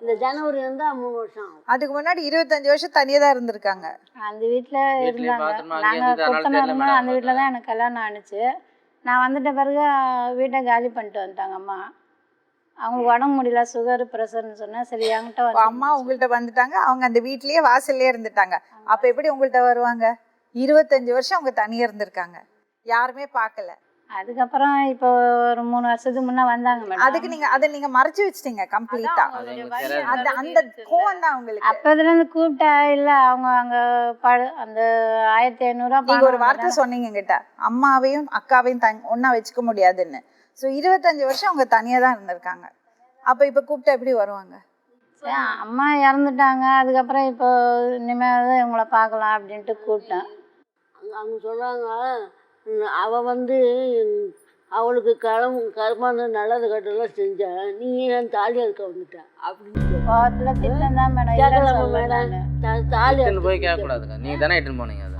இந்த ஜனவரி இருந்தால் 3 வருஷம் ஆகும். அதுக்கு முன்னாடி 25 வருஷம் தனியாக தான் இருந்திருக்காங்க. அந்த வீட்டில் இருந்தாங்க. நாங்கள் கொத்தனாருமே அந்த வீட்டில் தான் எனக்கு கல்யாணம் ஆணுச்சு. நான் வந்துட்ட பிறகு வீட்டை காலி பண்ணிட்டு வந்துட்டாங்க அம்மா. அவங்களுக்கு உடம்பு முடியல, சுகர் ப்ரெஷர்னு சொன்னேன். சரி என்கிட்ட வந்து அம்மா உங்கள்கிட்ட வந்துட்டாங்க, அவங்க அந்த வீட்லயே வாசல்லே இருந்துட்டாங்க. அப்ப எப்படி உங்கள்கிட்ட வருவாங்க? 25 வருஷம் அவங்க தனியாக இருந்திருக்காங்க, யாருமே பார்க்கல. அதுக்கப்புறம் இப்போ ஒரு 3 வருஷத்துக்கு முன்னே வந்தாங்க மேடம். அதுக்கு நீங்க அதை நீங்க மறைச்சு வச்சிட்டீங்க கம்ப்ளீட்டா. அந்த அந்த கோவம் தான் உங்களுக்கு. அப்போதுலேருந்து கூப்பிட்டா இல்லை அவங்க அங்கே அந்த 1500 நீங்க ஒரு வார்த்தை சொன்னீங்க கிட்ட, அம்மாவையும் அக்காவையும் ஒன்னா வச்சுக்க முடியாதுன்னு. ஸோ 25 வருஷம் அவங்க தனியாக தான் இருந்திருக்காங்க. அப்போ இப்போ கூப்பிட்டா எப்படி வருவாங்க? அம்மா இறந்துட்டாங்க. அதுக்கப்புறம் இப்போ இனிமேல் தான் இவங்கள பார்க்கலாம் அப்படின்ட்டு கூப்பிட்டேன். அவங்க சொல்கிறாங்க, அவள் வந்து அவளுக்கு கருமான நல்லது கட்டெல்லாம் செஞ்சேன், நீ ஏன் தாலி இருக்க வந்துட்ட அப்படின்னு கோவத்தில் திட்டம் தான் மேடம். கேட்கலாமா மேடம்? தாலி போய் கேட்கக்கூடாதுங்க, நீங்கள் தானே இட்டுன்னு போனீங்க.